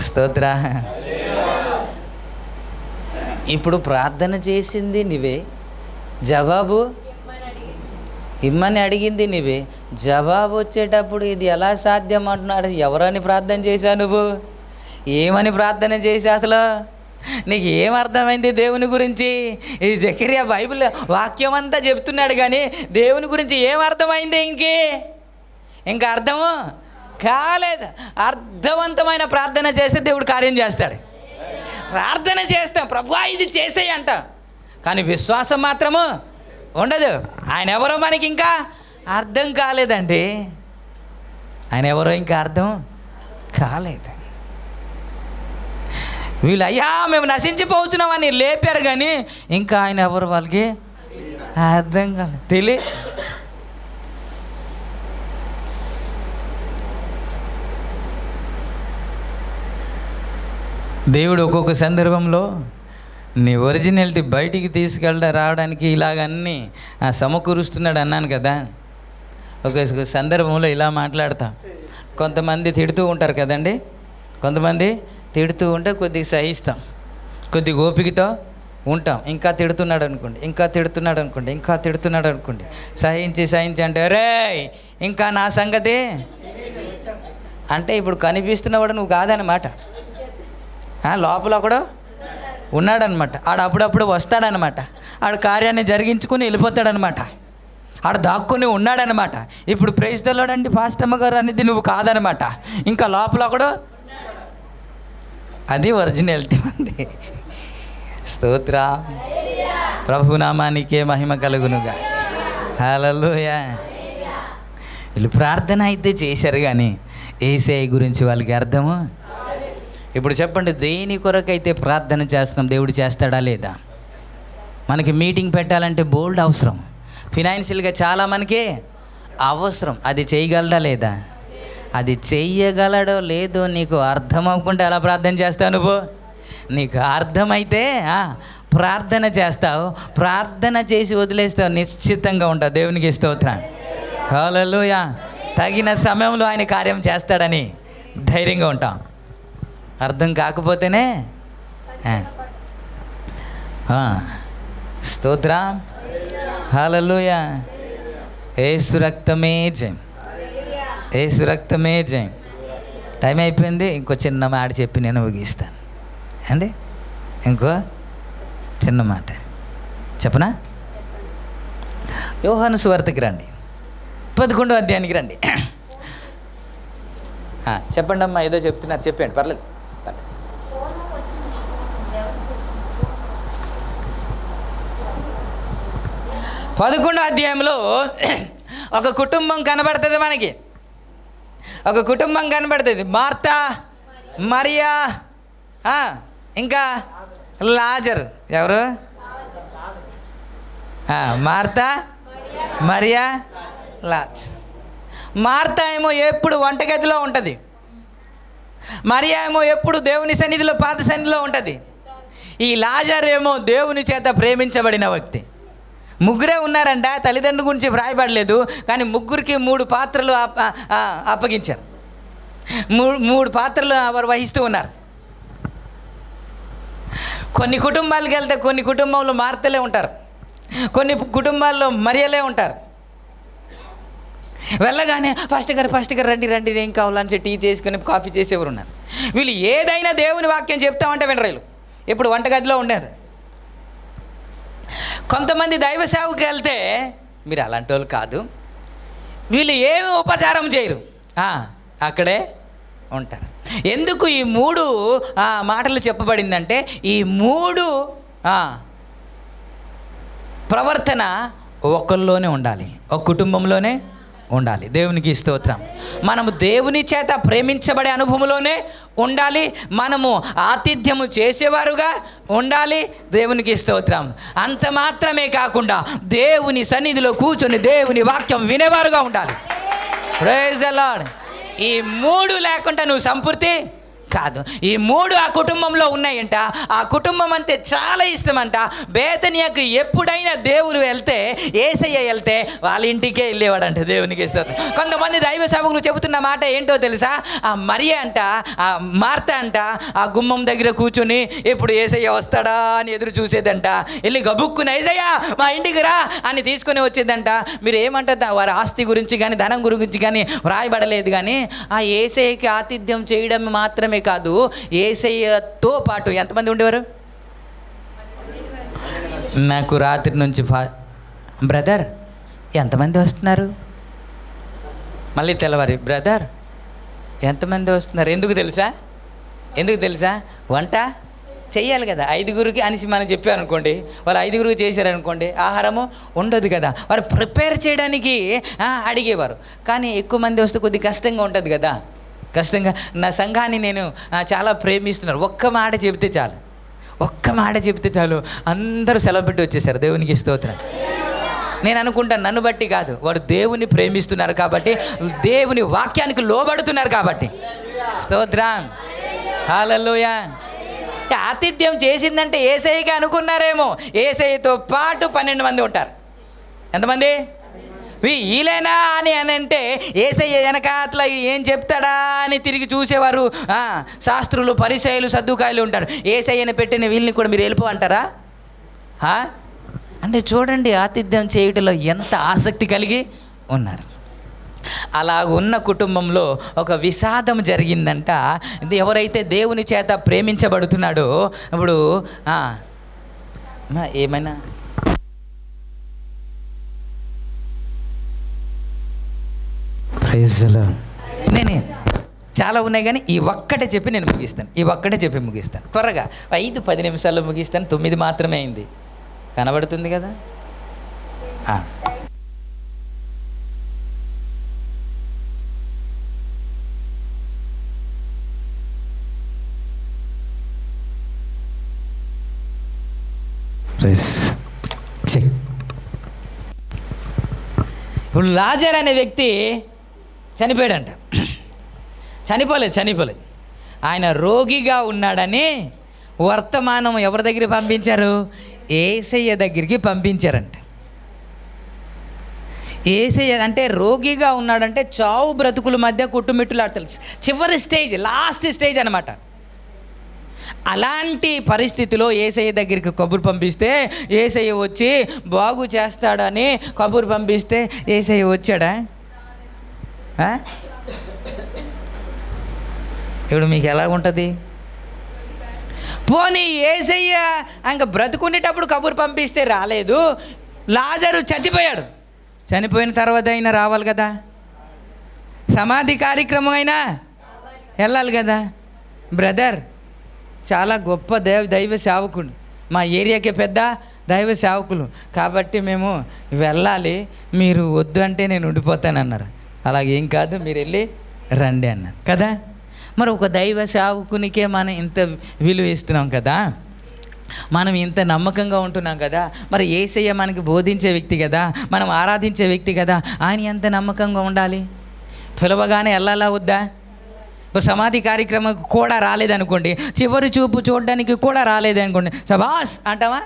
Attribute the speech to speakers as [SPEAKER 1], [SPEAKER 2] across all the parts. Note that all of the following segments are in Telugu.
[SPEAKER 1] స్తోత్ర. ఇప్పుడు ప్రార్థన చేసింది నీవే, జవాబు ఇమ్మని అడిగింది నీవే, జవాబు వచ్చేటప్పుడు ఇది ఎలా సాధ్యం అంటున్నాడు. ఎవరని ప్రార్థన చేశావు నువ్వు? ఏమని ప్రార్థన చేశా? అసలు నీకు ఏం అర్థమైంది దేవుని గురించి? ఈ జకరియా బైబిల్ వాక్యం అంతా చెప్తున్నాడు, కానీ దేవుని గురించి ఏం అర్థమైంది? ఇంకా అర్థము కాలేదు. అర్థవంతమైన ప్రార్థన చేస్తే దేవుడు కార్యం చేస్తాడు. ప్రార్థన చేస్తాం, ప్రభువా ఇది చేసేయి అంట, కానీ విశ్వాసం మాత్రము ఉండదు. ఆయన ఎవరో మనకి ఇంకా అర్థం కాలేదండి. ఆయన ఎవరో ఇంకా అర్థం కాలేదు. వీళ్ళు అయ్యా మేము నశించిపోతున్నామని లేపారు, కానీ ఇంకా ఆయన ఎవరు వాళ్ళకి అర్థం కాలేదు, తెలియదు. దేవుడు ఒక్కొక్క సందర్భంలో నీ ఒరిజినాలిటీ బయటికి రావడానికి ఇలాగన్నీ సమకూరుస్తున్నాడు అన్నాను కదా. ఒక సందర్భంలో ఇలా మాట్లాడతాం. కొంతమంది తిడుతూ ఉంటారు కదండి, కొంతమంది తిడుతూ ఉంటే కొద్దిగా సహిస్తాం, కొద్దిగా ఓపికతో ఉంటాం. ఇంకా తిడుతున్నాడు అనుకోండి, ఇంకా తిడుతున్నాడు అనుకోండి, ఇంకా తిడుతున్నాడు అనుకోండి, సహించి అంటే రే ఇంకా నా సంగతి అంటే ఇప్పుడు కనిపిస్తున్నవాడు నువ్వు కాదనమాట, లోపల కూడా ఉన్నాడనమాట. ఆడు అప్పుడప్పుడు వస్తాడనమాట, ఆడు కార్యాన్ని జరిగించుకుని వెళ్ళిపోతాడనమాట, ఆడు దాక్కుని ఉన్నాడనమాట. ఇప్పుడు ప్రైజ్ ది లార్డ్ అండి పాస్టమ్మ గారు అనేది నువ్వు కాదనమాట, ఇంకా లోపల కూడా. అది ఒరిజినాలిటీ ఉంది. స్తోత్ర. ప్రభునామానికే మహిమ కలుగునుగా. హల్లెలూయా. వీళ్ళు ప్రార్థన అయితే చేశారు, కానీ యేసయ్య గురించి వాళ్ళకి అర్థము. ఇప్పుడు చెప్పండి, దేని కొరకైతే ప్రార్థన చేస్తున్నాం దేవుడు చేస్తాడా లేదా? మనకి మీటింగ్ పెట్టాలంటే బోల్డ్ అవసరం, ఫినాన్షియల్గా చాలా మనకి అవసరం. అది చేయగలడా లేదా? అది చెయ్యగలడో లేదో నీకు అర్థం అవ్వకుండా ఎలా ప్రార్థన చేస్తావు నువ్వు? నీకు అర్థమైతే ప్రార్థన చేస్తావు, ప్రార్థన చేసి వదిలేస్తావు, నిశ్చితంగా ఉంటావు. దేవునికి స్తోత్రం. హల్లెలూయా. తగిన సమయంలో ఆయన కార్యం చేస్తాడని ధైర్యంగా ఉంటాం. అర్థం కాకపోతేనే స్తోత్రం. హల్లెలూయా. యేసు రక్తమే జయం, యేసు రక్తమే జయం. టైం అయిపోయింది. ఇంకో చిన్న మాట చెప్పి నేను ముగిస్తాను అండి. ఇంకో చిన్న మాట చెప్పనా? యోహాను సువార్తకి రండి, 11వ అధ్యాయానికి రండి. చెప్పండి అమ్మా, ఏదో చెప్తున్నారు, చెప్పండి, పర్లేదు. 11వ అధ్యాయంలో ఒక కుటుంబం కనబడుతుంది మనకి, ఒక కుటుంబం కనబడుతుంది. మార్తా, మరియా, ఇంకా లాజరు. ఎవరు? మార్తా, మరియా, లాజరు. మార్తా ఏమో ఎప్పుడు వంటగదిలో ఉంటుంది, మరియా ఏమో ఎప్పుడు దేవుని సన్నిధిలో, పాత సన్నిధిలో ఉంటుంది. ఈ లాజరు ఏమో దేవుని చేత ప్రేమించబడిన వ్యక్తి. ముగ్గురే ఉన్నారంట, తల్లిదండ్రుల గురించి వ్రాయబడలేదు, కానీ ముగ్గురికి 3 పాత్రలు అప్పగించారు. 3 పాత్రలు వారు వహిస్తూ ఉన్నారు. కొన్ని కుటుంబాలకు వెళ్తే కొన్ని కుటుంబంలో మార్తలే ఉంటారు, కొన్ని కుటుంబాల్లో మరియలే ఉంటారు. వెళ్ళగానే ఫాస్ట్ గారు రండి ఏం కావాలని టీ చేసుకుని కాఫీ చేసేవారు ఉన్నారు. వీళ్ళు ఏదైనా దేవుని వాక్యం చెప్తామంటే వినరేళ్ళు. ఇప్పుడు వంటగదిలో ఉండేది. కొంతమంది దైవ సేవకు వెళ్తే మీరు అలాంటి వాళ్ళు కాదు, వీళ్ళు ఏమి ఉపచారం చేయరు, అక్కడే ఉంటారు. ఎందుకు ఈ 3 మాటలు చెప్పబడిందంటే, ఈ 3 ప్రవర్తన ఒకరిలోనే ఉండాలి, ఒక కుటుంబంలోనే ఉండాలి. దేవునికి స్తోత్రం. మనము దేవుని చేత ప్రేమించబడే అనుభవంలోనే ఉండాలి, మనము ఆతిథ్యము చేసేవారుగా ఉండాలి. దేవునికి స్తోత్రం. అంత మాత్రమే కాకుండా దేవుని సన్నిధిలో కూర్చొని దేవుని వాక్యం వినేవారుగా ఉండాలి. Praise the lord. ఈ 3 లేకుండా నువ్వు సంపూర్తి కాదు. ఈ 3 ఆ కుటుంబంలో ఉన్నాయంట. ఆ కుటుంబం అంటే చాలా ఇష్టమంట. బేతనియాకు ఎప్పుడైనా దేవుడు వెళ్తే, యేసయ్య వెళ్తే వాళ్ళ ఇంటికే వెళ్ళేవాడంట. దేవునికి ఇష్టం. కొంతమంది దైవ సేవకులు చెబుతున్న మాట ఏంటో తెలుసా? ఆ మరియ అంట, ఆ మార్త అంట, ఆ గుమ్మం దగ్గర కూర్చొని ఎప్పుడు యేసయ్య వస్తాడా అని ఎదురు చూసేదంట. వెళ్ళి గబుక్కున యేసయ్య మా ఇంటికి రా అని తీసుకొని వచ్చేదంట. మీరు ఏమంటారు? వారి ఆస్తి గురించి కానీ ధనం గురించి కానీ వ్రాయబడలేదు. కానీ ఆ యేసయ్యకి ఆతిథ్యం చేయడం మాత్రమే కాదు, యేసయ్యతో పాటు ఎంతమంది ఉండేవారు? నాకు రాత్రి నుంచి బ్రదర్ ఎంతమంది వస్తున్నారు? మళ్ళీ తెల్లవారి బ్రదర్ ఎంతమంది వస్తున్నారు? ఎందుకు తెలుసా? వంట చెయ్యాలి కదా. 5గురికి అనేసి మనం చెప్పామనుకోండి, వాళ్ళు 5గురికి చేశారనుకోండి, ఆహారము ఉండదు కదా. వారు ప్రిపేర్ చేయడానికి అడిగేవారు. కానీ ఎక్కువ మంది వస్తే కొద్దిగా కష్టంగా ఉంటుంది కదా. నా సంఘాన్ని నేను చాలా ప్రేమిస్తున్నారు. ఒక్క మాట చెప్తే చాలు అందరూ సెలవు పెట్టి వచ్చేసారు. దేవునికి స్తోత్రం. నేను అనుకుంటాను, నన్ను బట్టి కాదు, వారు దేవుని ప్రేమిస్తున్నారు కాబట్టి, దేవుని వాక్యానికి లోబడుతున్నారు కాబట్టి. స్తోత్రం, హల్లెలూయా. ఆతిథ్యం చేసిందంటే యేసయ్యకి అనుకున్నారేమో. యేసయ్యతో పాటు 12 మంది ఉంటారు. ఎంతమంది? వీలేనా అని అంటే యేసయ్య వెనక అట్లా ఏం చెప్తాడా అని తిరిగి చూసేవారు శాస్త్రులు, పరిసయ్యులు, సద్దుకాయలు ఉంటారు. యేసయ్యని పెట్టిన వీళ్ళని కూడా మీరు వెళ్ళిపో అంటారా? అంటే చూడండి, ఆతిథ్యం చేయటంలో ఎంత ఆసక్తి కలిగి ఉన్నారు. అలా ఉన్న కుటుంబంలో ఒక విషాదం జరిగిందంట. ఎవరైతే దేవుని చేత ప్రేమించబడుతున్నాడో, ఇప్పుడు ఏమైనా నేనే చాలా ఉన్నాయి కానీ ఈ ఒక్కటే చెప్పి నేను ముగిస్తాను. త్వరగా 5-10 నిమిషాల్లో ముగిస్తాను. 9 మాత్రమే అయింది. కనబడుతుంది కదా. ఇప్పుడు లాజర్ అనే వ్యక్తి చనిపోయాడంట. చనిపోలేదు. ఆయన రోగిగా ఉన్నాడని వర్తమానం ఎవరి దగ్గరికి పంపించారు? యేసయ్య దగ్గరికి పంపించారంట. యేసయ్య అంటే రోగిగా ఉన్నాడంటే చావు బ్రతుకుల మధ్య కుట్టుమిట్టులాడతారు. చివరి స్టేజ్, లాస్ట్ స్టేజ్ అనమాట. అలాంటి పరిస్థితిలో యేసయ్య దగ్గరికి కబురు పంపిస్తే, యేసయ్య వచ్చి బాగు చేస్తాడని కబురు పంపిస్తే యేసయ్య వచ్చాడా? ఇప్పుడు మీకు ఎలా ఉంటుంది? పోనీ యేసయ్య ఇంకా బ్రతుకుండేటప్పుడు కబురు పంపిస్తే రాలేదు, లాజరు చనిపోయిన తర్వాత అయినా రావాలి కదా, సమాధి కార్యక్రమం అయినా వెళ్ళాలి కదా. బ్రదర్ చాలా గొప్ప దైవ సేవకుడు, మా ఏరియాకే పెద్ద దైవ సేవకులు కాబట్టి మేము వెళ్ళాలి, మీరు వద్దు అంటే నేను ఉండిపోతానన్నారు. అలాగేం కాదు, మీరు వెళ్ళి రండి అన్నారు కదా. మరి ఒక దైవ సేవకునికే మనం ఇంత విలువ ఇస్తున్నాం కదా, మనం ఇంత నమ్మకంగా ఉంటున్నాం కదా. మరి యేసయ్య మనకి బోధించే వ్యక్తి కదా, మనం ఆరాధించే వ్యక్తి కదా, ఆయన ఎంత నమ్మకంగా ఉండాలి. పిలవగానే వెళ్ళాలా వద్దా? ఇప్పుడు సమాధి కార్యక్రమం కూడా రాలేదనుకోండి, చివరి చూపు చూడడానికి కూడా రాలేదనుకోండి, శబాస్ అంటావా?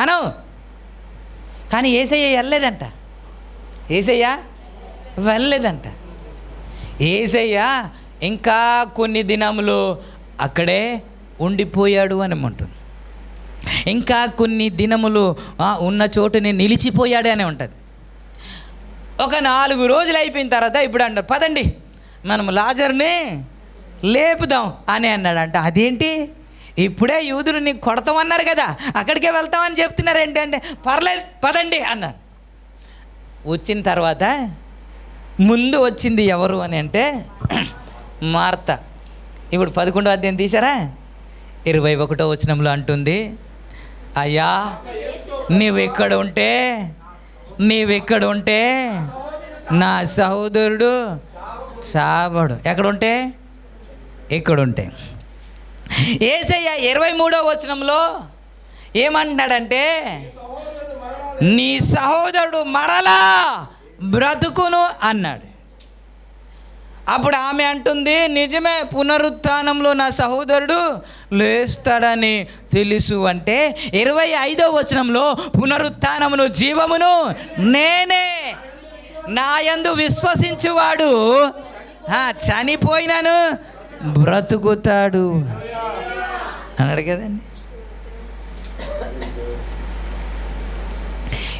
[SPEAKER 1] అను. కానీ యేసయ్య వెళ్ళలేదంట. యేసయ్య ఇంకా కొన్ని దినములు అక్కడే ఉండిపోయాడు అని ఉంటుంది. ఇంకా కొన్ని దినములు ఉన్న చోటుని నిలిచిపోయాడు అని ఉంటుంది. ఒక 4 రోజులు అయిపోయిన తర్వాత ఇప్పుడు అంట, పదండి మనం లాజర్ని లేపుదాం అని అన్నాడంట. అదేంటి, ఇప్పుడే యూదులు నీకు కొడతామన్నారు కదా, అక్కడికే వెళ్తామని చెప్తున్నారు ఏంటంటే, పర్లేదు పదండి అన్నారు. వచ్చిన తర్వాత ముందు వచ్చింది ఎవరు అని అంటే మార్త. ఇప్పుడు 11వ అధ్యాయం తీసారా, 21వ వచనంలో అంటుంది, అయ్యా నీవెక్కడ ఉంటే నా సహోదరుడు సాబడు. ఎక్కడుంటే? ఇక్కడుంటే. యేసయ్య 23వ వచనంలో ఏమంటున్నాడంటే, నీ సహోదరుడు మరలా బ్రతుకును అన్నాడు. అప్పుడు ఆమె అంటుంది, నిజమే, పునరుత్థానంలో నా సహోదరుడు లేస్తాడని తెలుసు. అంటే 25వ వచనంలో పునరుత్థానమును జీవమును నేనే, నా యందు విశ్వసించువాడు చనిపోయినను బ్రతుకుతాడు అన్నాడు కదండి.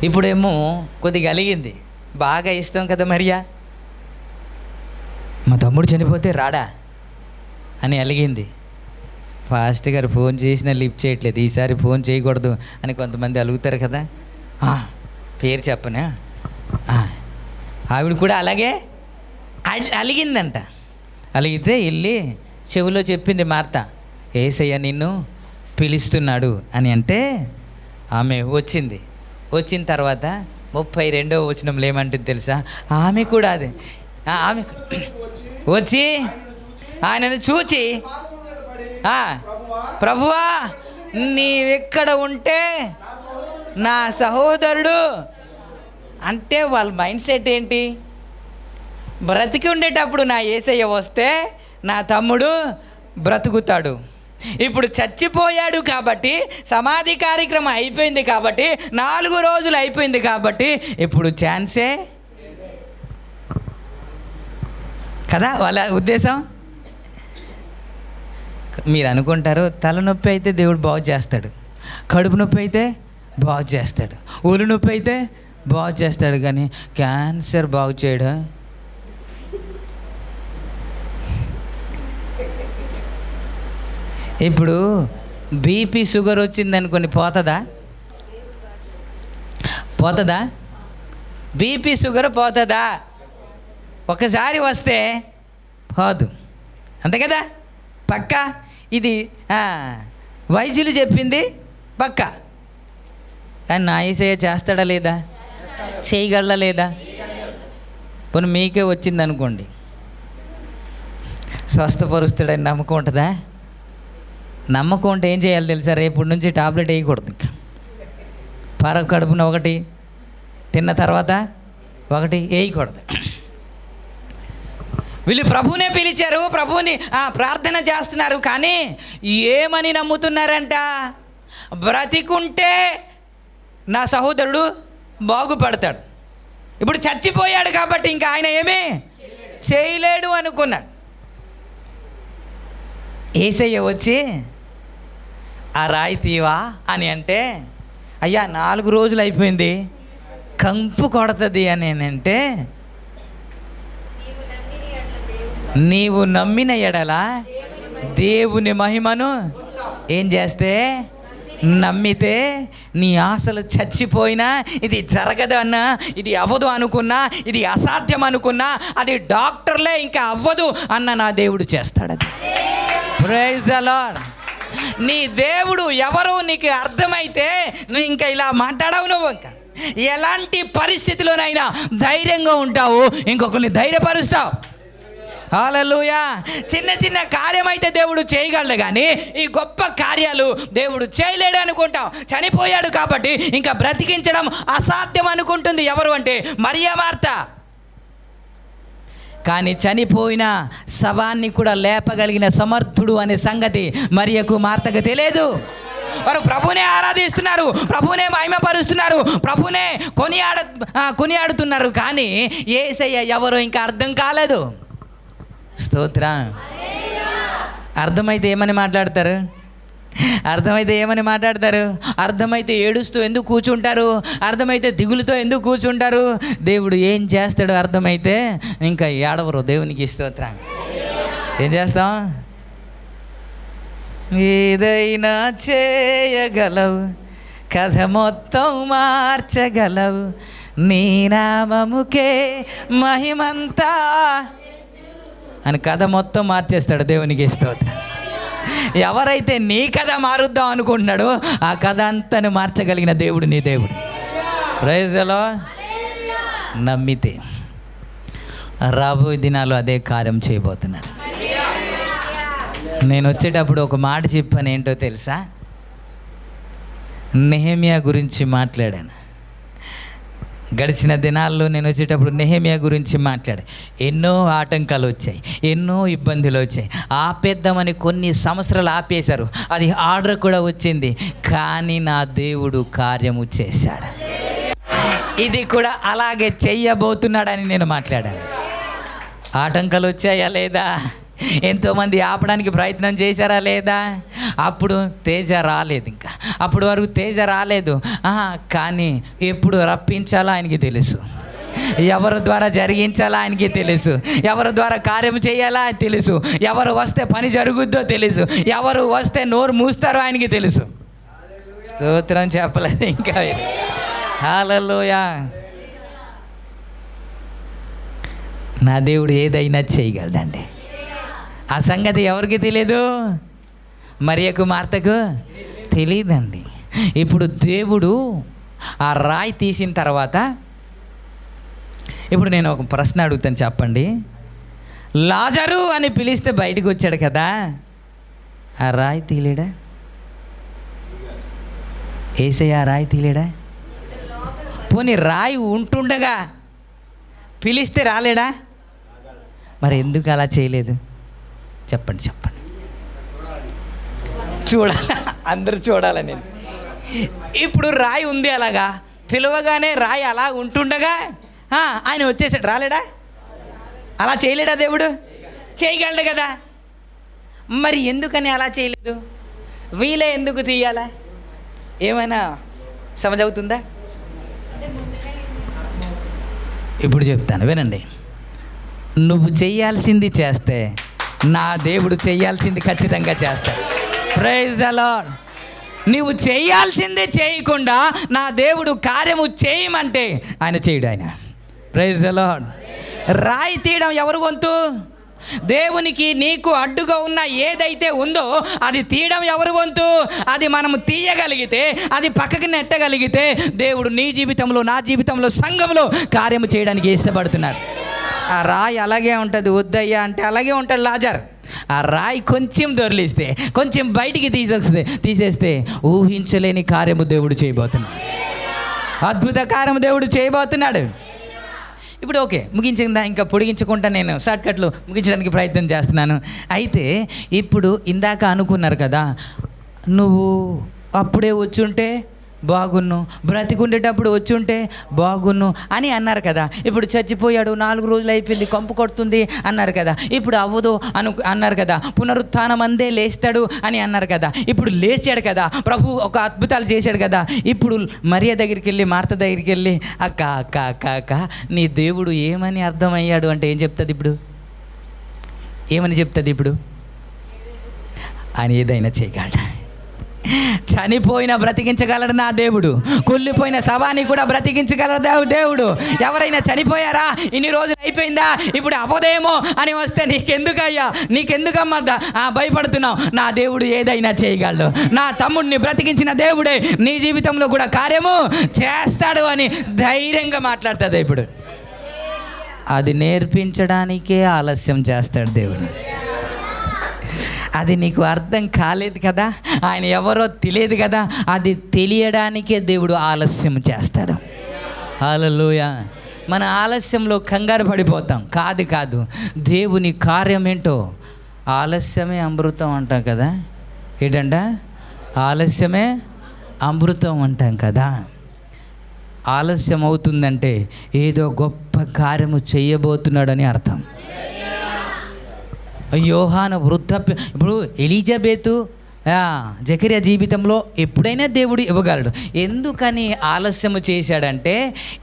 [SPEAKER 1] ఇప్పుడేమో కొద్దిగా అలిగింది, బాగా ఇష్టం కదా మరియా, మా తమ్ముడు చనిపోతే రాడా అని అలిగింది. ఫాస్ట్ గారు ఫోన్ చేసినా లిఫ్ట్ చేయట్లేదు, ఈసారి ఫోన్ చేయకూడదు అని కొంతమంది అలుగుతారు కదా. పేరు చెప్పనా, ఆవిడ కూడా అలాగే అలిగిందంట. అలిగితే వెళ్ళి చెవిలో చెప్పింది మార్త, యేసయ్య నిన్ను పిలుస్తున్నాడు అని. అంటే ఆమె వచ్చింది. వచ్చిన తర్వాత 32వ వచనంలో ఏమంటుంది తెలుసా, ఆమె కూడా అదే, ఆమె వచ్చి ఆయనను చూచి, ప్రభువా నీవెక్కడ ఉంటే నా సహోదరుడు. అంటే వాళ్ళ మైండ్ సెట్ ఏంటి, బ్రతికి ఉండేటప్పుడు నా యేసయ్య వస్తే నా తమ్ముడు బ్రతుకుతాడు. ఇప్పుడు చచ్చిపోయాడు కాబట్టి, సమాధి కార్యక్రమం అయిపోయింది కాబట్టి, 4 రోజులు అయిపోయింది కాబట్టి ఇప్పుడు ఛాన్సే కదా వాళ్ళ ఉద్దేశం. మీరు అనుకుంటారు తలనొప్పి అయితే దేవుడు బాగు చేస్తాడు, కడుపు నొప్పి అయితే బాగు చేస్తాడు, ఊరు నొప్పి అయితే బాగు చేస్తాడు, కానీ క్యాన్సర్ బాగు చేయడా? ఇప్పుడు బీపీ షుగర్ వచ్చిందనుకోని పోతుందా? బీపీ షుగర్ పోతుందా? ఒకసారి వస్తే పోదు, అంతే కదా, పక్కా. ఇది వైద్యులు చెప్పింది పక్కా. కానీ నా యేసయ్య చేస్తాడా లేదా, చేయగలడా లేదా? పోనీ మీకే వచ్చింది అనుకోండి, స్వస్థపరుస్తాడని నమ్మకం ఉంటుందా? నమ్మకం ఉంటే ఏం చేయాలి తెలుసా, రేపటి నుంచి టాబ్లెట్ వేయకూడదు. కడుపున ఒకటి, తిన్న తర్వాత ఒకటి వేయకూడదు. వీళ్ళు ప్రభువునే పిలిచారు, ప్రభువుని ప్రార్థన చేస్తున్నారు, కానీ ఏమని నమ్ముతున్నారంట, బ్రతికుంటే నా సహోదరుడు బాగుపడతాడు. ఇప్పుడు చచ్చిపోయాడు కాబట్టి ఇంకా ఆయన ఏమీ చేయలేడు అనుకున్నాడు. యేసయ్య వచ్చి ఆ రాయి తీవా అని అంటే, అయ్యా 4 రోజులు అయిపోయింది, కంపు కొడుతుంది అని అంటే, నీవు నమ్మిన ఎడల దేవుని మహిమను ఏం చేస్తే, నమ్మితే నీ ఆశలు చచ్చిపోయినా, ఇది జరగదు అన్నా, ఇది అవ్వదు అనుకున్నా, ఇది అసాధ్యం అనుకున్నా, అది డాక్టర్లే ఇంకా అవ్వదు అన్న నా దేవుడు చేస్తాడు. అది ప్రైజ్ ది లార్డ్. నీ దేవుడు ఎవరు నీకు అర్థమైతే నువ్వు ఇంకా ఇలా మాట్లాడవు. నువ్వు ఇంకా ఎలాంటి పరిస్థితిలోనైనా ధైర్యంగా ఉంటావు, ఇంకొకరిని ధైర్యపరుస్తావు. హల్లెలూయా. చిన్న చిన్న కార్యం అయితే దేవుడు చేయగలడు, కానీ ఈ గొప్ప కార్యాలు దేవుడు చేయలేడు అనుకుంటాం. చనిపోయాడు కాబట్టి ఇంకా బ్రతికించడం అసాధ్యం అనుకుంటుంది. ఎవరు అంటే మరియా, మార్త. కానీ చనిపోయిన శవాన్ని కూడా లేపగలిగిన సమర్థుడు అనే సంగతి మరియకు, మార్తకు తెలియదు. వారు ప్రభునే ఆరాధిస్తున్నారు, ప్రభునే మహిమపరుస్తున్నారు, ప్రభునే కొనియాడుతున్నారు, కానీ యేసయ్య ఎవరో ఇంకా అర్థం కాలేదు. స్తోత్రం. అర్థమైతే ఏమని మాట్లాడతారు? అర్థమైతే ఏడుస్తూ ఎందుకు కూర్చుంటారు? అర్థమైతే దిగులుతో ఎందుకు కూర్చుంటారు? దేవుడు ఏం చేస్తాడు అర్థమైతే ఇంకా ఏడవరు. దేవునికి స్తోత్రం. ఏం చేస్తాం? ఏదైనా చేయగలవు, కథ మొత్తం మార్చగలవు, నీ నామముకే మహిమంతా అని కథ మొత్తం మార్చేస్తాడు. దేవునికి స్తోత్రం. ఎవరైతే నీ కథ మారుద్దాం అనుకుంటున్నాడో ఆ కథ అంతను మార్చగలిగిన దేవుడు నీ దేవుడు. Praise the lord. నమ్మితే రాబోయే దినాలు అదే కార్యం చేయబోతున్నాడు. నేను వచ్చేటప్పుడు ఒక మాట చెప్పాను, ఏంటో తెలుసా? నెహెమ్యా గురించి మాట్లాడాను. గడిచిన దినాల్లో నేను వచ్చేటప్పుడు నెహెమియా గురించి మాట్లాడే ఎన్నో ఆటంకాలు వచ్చాయి, ఎన్నో ఇబ్బందులు వచ్చాయి. ఆపేద్దామని కొన్ని సంవత్సరాలు ఆపేశారు, అది ఆర్డర్ కూడా వచ్చింది, కానీ నా దేవుడు కార్యము చేశాడు. ఇది కూడా అలాగే చెయ్యబోతున్నాడని నేను మాట్లాడాను. ఆటంకాలు వచ్చాయా లేదా? ఎంతోమంది ఆపడానికి ప్రయత్నం చేశారా లేదా? అప్పుడు తేజ రాలేదు, ఇంకా అప్పుడు వరకు తేజ రాలేదు. కానీ ఎప్పుడు రప్పించాలో ఆయనకి తెలుసు, ఎవరి ద్వారా జరిగించాలో ఆయనకి తెలుసు, ఎవరి ద్వారా కార్యం చేయాలో ఆయన తెలుసు, ఎవరు వస్తే పని జరుగుద్దో తెలుసు, ఎవరు వస్తే నోరు మూస్తారో ఆయనకి తెలుసు. స్తోత్రం చెప్పలేదు ఇంకా. హల్లెలూయా. నా దేవుడు ఏదైనా చేయగలడండి. ఆ సంగతి ఎవరికి తెలియదు? మరియకు మార్తకు తెలియదండి. ఇప్పుడు దేవుడు ఆ రాయి తీసిన తర్వాత, ఇప్పుడు నేను ఒక ప్రశ్న అడుగుతాను, చెప్పండి. లాజరు అని పిలిస్తే బయటకు వచ్చాడు కదా, ఆ రాయి తీలేడా? యేసయ్య ఆ రాయి తీలేడా? పోనీ రాయి ఉంటుండగా పిలిస్తే రాలేడా? మరి ఎందుకు అలా చేయలేదు? చెప్పండి చెప్పండి. చూడాలి, అందరూ చూడాలని. ఇప్పుడు రాయి ఉంది, అలాగా పిలవగానే రాయి అలా ఉంటుండగా ఆయన వచ్చేసాడు, రాలేడా? అలా చేయలేడా దేవుడు? చేయగలడు కదా. మరి ఎందుకని అలా చేయలేదు? వీలే ఎందుకు తీయాలా? ఏమైనా సమజవుతుందా? ఇప్పుడు చెప్తాను, వినండి. నువ్వు చెయ్యాల్సింది చేస్తే నా దేవుడు చెయ్యాల్సింది ఖచ్చితంగా చేస్తాడు. Praise the lord. నువ్వు చేయాల్సిందే చేయకుండా నా దేవుడు కార్యము చేయమంటే ఆయన చేయడు. ఆయన ప్రైజ్ ద లార్డ్. రాయి తీయడం ఎవరు వంతు? దేవునికి నీకు అడ్డుగా ఉన్న ఏదైతే ఉందో అది తీయడం ఎవరు వంతు? అది మనం తీయగలిగితే, అది పక్కకి నెట్టగలిగితే దేవుడు నీ జీవితంలో, నా జీవితంలో, సంఘంలో కార్యము చేయడానికి ఇష్టపడుతున్నాడు. ఆ రాయి అలాగే ఉంటుంది, వద్దయ్యా అంటే అలాగే ఉంటాడు లాజర్. ఆ రాయి కొంచెం దొరిలిస్తే, కొంచెం బయటికి తీసేస్తే ఊహించలేని కార్యము దేవుడు చేయబోతున్నాడు. అద్భుత కార్యము దేవుడు చేయబోతున్నాడు. ఇప్పుడు ఓకే, ముగించిందా? ఇంకా పొడిగించకుండా నేను షార్ట్కట్లు ముగించడానికి ప్రయత్నం చేస్తున్నాను. అయితే ఇప్పుడు ఇందాక అనుకున్నారు కదా, నువ్వు అప్పుడే వచ్చుంటే బాగున్ను, బ్రతికుండేటప్పుడు వచ్చుంటే బాగున్ను అని అన్నారు కదా. ఇప్పుడు చచ్చిపోయాడు, 4 రోజులు అయిపోయింది, కంపు కొడుతుంది అన్నారు కదా. ఇప్పుడు అవ్వదు అన్నారు కదా. పునరుత్థానం అందే లేస్తాడు అని అన్నారు కదా. ఇప్పుడు లేచాడు కదా, ప్రభు ఒక అద్భుతాలు చేశాడు కదా. ఇప్పుడు మరియ దగ్గరికి వెళ్ళి, మార్త దగ్గరికి వెళ్ళి, అక్క అక్క అక్క అక్క నీ దేవుడు ఏమని అర్థమయ్యాడు అంటే ఏం చెప్తుంది ఇప్పుడు? ఏమని చెప్తుంది ఇప్పుడు? ఆయన ఏదైనా చేయగలడు. చనిపోయినా బ్రతికించగలడు నా దేవుడు. కుళ్ళిపోయిన శవాన్ని కూడా బ్రతికించగలడు దేవుడు. ఎవరైనా చనిపోయారా? ఇన్ని రోజులు అయిపోయిందా, ఇప్పుడు అవదేమో అని వస్తే నీకెందుకమ్మా భయపడుతున్నావు? నా దేవుడు ఏదైనా చేయగలడు. నా తమ్ముడిని బ్రతికించిన దేవుడే నీ జీవితంలో కూడా కార్యము చేస్తాడు అని ధైర్యంగా మాట్లాడుతుంది. ఇప్పుడు అది నేర్పించడానికే ఆలస్యం చేస్తాడు దేవుడు. అది నీకు అర్థం కాలేదు కదా, ఆయన ఎవరో తెలియదు కదా, అది తెలియడానికే దేవుడు ఆలస్యం చేస్తాడు. హల్లెలూయా. మన ఆలస్యంలో కంగారు పడిపోతాం. కాదు, దేవుని కార్యం ఏంటో. ఆలస్యమే అమృతం అంటాం కదా. ఏంటంట? ఆలస్యమే అమృతం అంటాం కదా. ఆలస్యం అవుతుందంటే ఏదో గొప్ప కార్యము చేయబోతున్నాడని అర్థం. యోహాను వృద్ధాప్యం, ఇప్పుడు ఎలిజబెతు, జకరియా జీవితంలో ఎప్పుడైనా దేవుడు ఇవ్వగలడు. ఎందుకని ఆలస్యము చేశాడంటే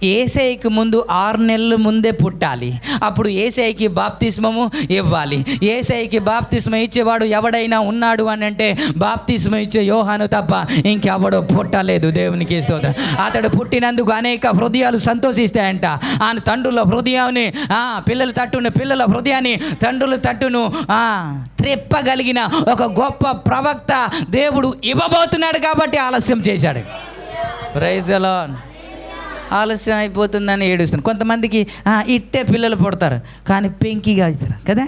[SPEAKER 1] యేసయ్యకి ముందు 6 నెలల ముందే పుట్టాలి. అప్పుడు యేసయ్యకి బాప్తిస్మము ఇవ్వాలి. యేసయ్యకి బాప్తిస్మం ఇచ్చేవాడు ఎవడైనా ఉన్నాడు అని అంటే బాప్తిస్మం ఇచ్చే యోహాను తప్ప ఇంకెవడో పుట్టలేదు. దేవునికి స్తోత్రం. అతడు పుట్టినందుకు అనేక హృదయాలు సంతోషిస్తాయంట. ఆయన తండ్రుల హృదయాన్ని, పిల్లల హృదయాన్ని, తండ్రుల తట్టును త్రెప్పగలిగిన ఒక గొప్ప ప్రవక్త దేవుడు ఇవ్వబోతున్నాడు కాబట్టి ఆలస్యం చేశాడు. Praise the lord. ఆలస్యం అయిపోతుందని ఏడుస్తున్నాను. కొంతమందికి ఇట్టే పిల్లలు పుడతారు కానీ పెంకిగా అవుతారు కదా.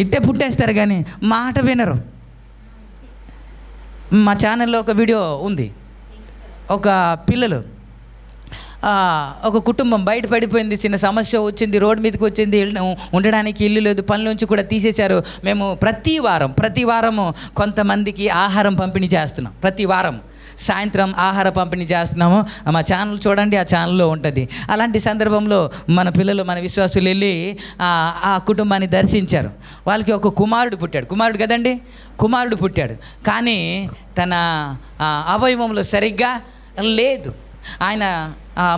[SPEAKER 1] ఇట్టే పుట్టేస్తారు కానీ మాట వినరు. మా ఛానల్లో ఒక వీడియో ఉంది. ఒక పిల్లలు ఒక కుటుంబం బయట పడిపోయింది, చిన్న సమస్య వచ్చింది, రోడ్డు మీదకి వచ్చింది, ఉండడానికి ఇల్లు లేదు, పనిలోంచి కూడా తీసేశారు. మేము ప్రతి వారము కొంతమందికి ఆహారం పంపిణీ చేస్తున్నాం. ప్రతి వారం సాయంత్రం ఆహార పంపిణీ చేస్తున్నాము. మా ఛానల్ చూడండి, ఆ ఛానల్లో ఉంటుంది. అలాంటి సందర్భంలో మన పిల్లలు, మన విశ్వాసులు వెళ్ళి ఆ కుటుంబాన్ని దర్శించారు. వాళ్ళకి ఒక కుమారుడు పుట్టాడు. కానీ తన అవయవంలో సరిగ్గా లేదు. ఆయన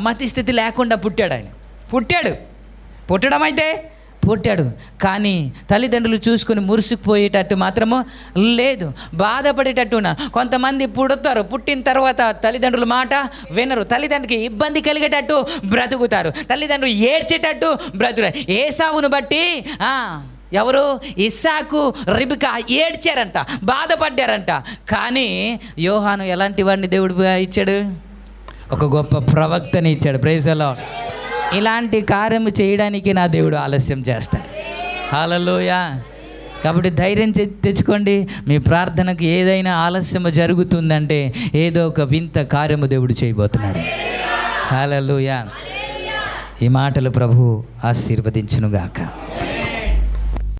[SPEAKER 1] మతి స్థితి లేకుండా పుట్టాడు. కానీ తల్లిదండ్రులు చూసుకొని మురిసిపోయేటట్టు మాత్రము లేదు, బాధపడేటట్టు. కొంతమంది పుట్టిన తర్వాత తల్లిదండ్రుల మాట వినరు, తల్లిదండ్రులకి ఇబ్బంది కలిగేటట్టు బ్రతుకుతారు, తల్లిదండ్రులు ఏడ్చేటట్టు బ్రతుకుతారు. ఏసావును బట్టి ఎవరు, ఇస్సాకు, రిబికా ఏడ్చారంట, బాధపడ్డారంట. కానీ యోహాను ఎలాంటి వాడిని దేవుడు ఇచ్చాడు? ఒక గొప్ప ప్రవక్తని ఇచ్చాడు. Praise the lord. ఇలాంటి కార్యము చేయడానికి నా దేవుడు ఆలస్యం చేస్తాడు. హల్లెలూయా. కాబట్టి ధైర్యం తెచ్చుకోండి. మీ ప్రార్థనకు ఏదైనా ఆలస్యము జరుగుతుందంటే ఏదో ఒక వింత కార్యము దేవుడు చేయబోతున్నాడు. హల్లెలూయా. ఈ మాటలు ప్రభువు ఆశీర్వదించునుగాక.